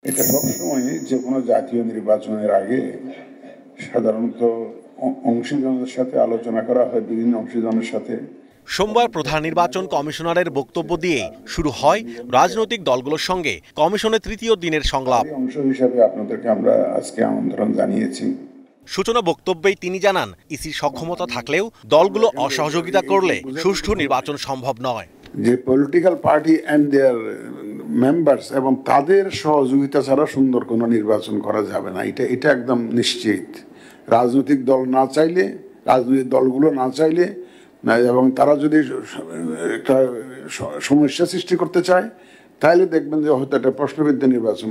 এটা সবসময় যে কোনো জাতীয় নির্বাচনের আগে সাধারণত অংশীদারদের সাথে আলোচনা করা হয়, বিভিন্ন অংশীদারের সাথে। সোমবার প্রধান নির্বাচন কমিশনারের বক্তব্য দিয়ে শুরু হয় রাজনৈতিক দলগুলোর সঙ্গে কমিশনের তৃতীয় দিনের সংলাপ। অংশ হিসাবে আপনাদেরকে আমরা আজকে আমন্ত্রণ জানিয়েছি। সূচনা বক্তব্যেই তিনি জানান, ইসির সক্ষমতা থাকলেও দলগুলো অসহযোগিতা করলে সুষ্ঠু নির্বাচন সম্ভব নয়। যে political party and their members এবং তাদের সহযোগিতা ছাড়া সুন্দর কোনো নির্বাচন করা যাবে না, এটা একদম নিশ্চিত। রাজনৈতিক দল না চাইলে, রাজনৈতিক দলগুলো না চাইলে এবং তারা যদি একটা সমস্যা সৃষ্টি করতে চায়, তাহলে দেখবেন যে হয়তো একটা প্রশ্নবিদ্ধ নির্বাচন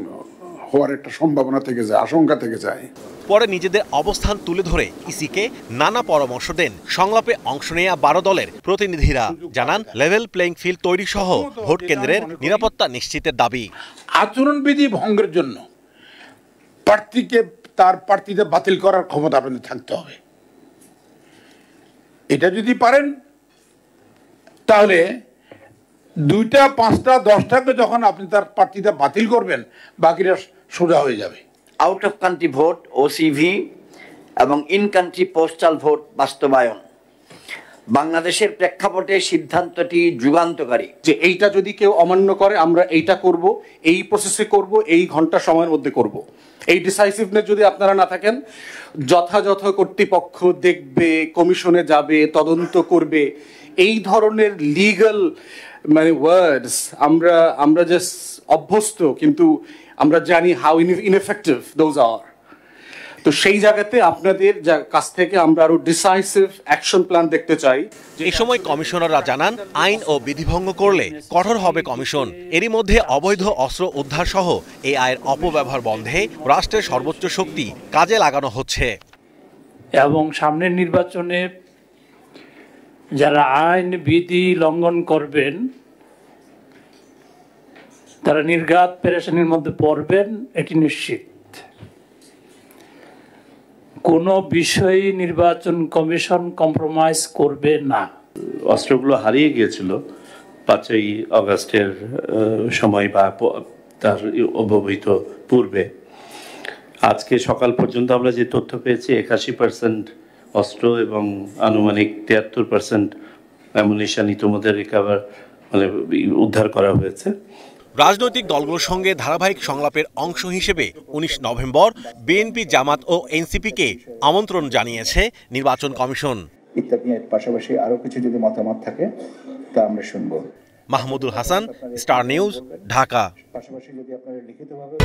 হওয়ার একটা সম্ভাবনা থেকে যায়, আশঙ্কা থেকে যায়। পরে নিজেদের অবস্থান তুলে ধরে ইসিকে নানা পরামর্শ দেন সংলাপে অংশ নেয়া 12 দলের প্রতিনিধিরা। জানান, লেভেল প্লেইং ফিল্ড তৈরি সহ ভোট কেন্দ্রের নিরাপত্তা নিশ্চিতের দাবি। আচরণবিধি ভঙ্গের জন্য প্রার্থীকে তার প্রার্থীতে বাতিল করার ক্ষমতা আপনাদের থাকতে হবে। এটা যদি পারেন তাহলে 2টা, 5টা, 10টাকে যখন আপনি তার প্রার্থীটা বাতিল করবেন, বাকিরা সোজা হয়ে যাবে। আউট অফ কান্ট্রি ভোট, ওসিভি এবং ইন কান্ট্রি পোস্টাল ভোট বাস্তবায়ন বাংলাদেশের প্রেক্ষাপটে সিদ্ধান্তটি যুগান্তকারী। যে এইটা যদি কেউ অমান্য করে, আমরা এইটা করব, এই প্রসেসে করব, এই ঘন্টা সময়ের মধ্যে করব। এই ডিসাইসিভনেস যদি আপনারা না থাকেন, যথাযথ কর্তৃপক্ষ দেখবে, কমিশনে যাবে, তদন্ত করবে, এই ধরনের লিগ্যাল ওয়ার্ডস আমরা জাস্ট অভ্যস্ত, কিন্তু আমরা জানি হাউ ইনএফেক্টিভ দোজ আর। তো সেই জায়গাতে আপনাদের কাছ থেকে আমরা আরো ডিসাইসিভ অ্যাকশন প্ল্যান দেখতে চাই। এই সময় কমিশনাররা জানান, আইন ও বিধিভঙ্গ করলে কঠোর হবে কমিশন। এরই মধ্যে অবৈধ অস্ত্র উদ্ধার সহ এই আইনের অপব্যবহার বন্ধে রাষ্ট্রের সর্বোচ্চ শক্তি কাজে লাগানো হচ্ছে। এবং সামনের নির্বাচনে যারা আইন বিধি লঙ্ঘন করবেন তারা নির্ঘাত পেরেশানির মধ্যে পড়বেন, এটি নিশ্চিত। কোনো বিষয়ে নির্বাচন কমিশন কম্প্রোমাইজ করবে না। অস্ত্রগুলো হারিয়ে গিয়েছিল 5ই আগস্টের সময় বা তার অব্যবহিত পূর্বে। আজকে সকাল পর্যন্ত আমরা যে তথ্য পেয়েছি, 81% অস্ত্র এবং আনুমানিক 73% অ্যামুনিশন ইতিমধ্যে উদ্ধার করা হয়েছে। রাজনৈতিক দলগুলোর সঙ্গে ধারাবাহিক সংলাপের অংশ হিসেবে 19 নভেম্বর বিএনপি, জামাত ও এনসিপিকে আমন্ত্রণ জানিয়েছে নির্বাচন কমিশন। ইত্যাদির পাশাপাশি আরো কিছু যদি মতামত থাকে তা আমরা শুনবো। Mahmudul Hasan, star news, Dhaka. পাশাপাশি যদি আপনারা লিখিতভাবে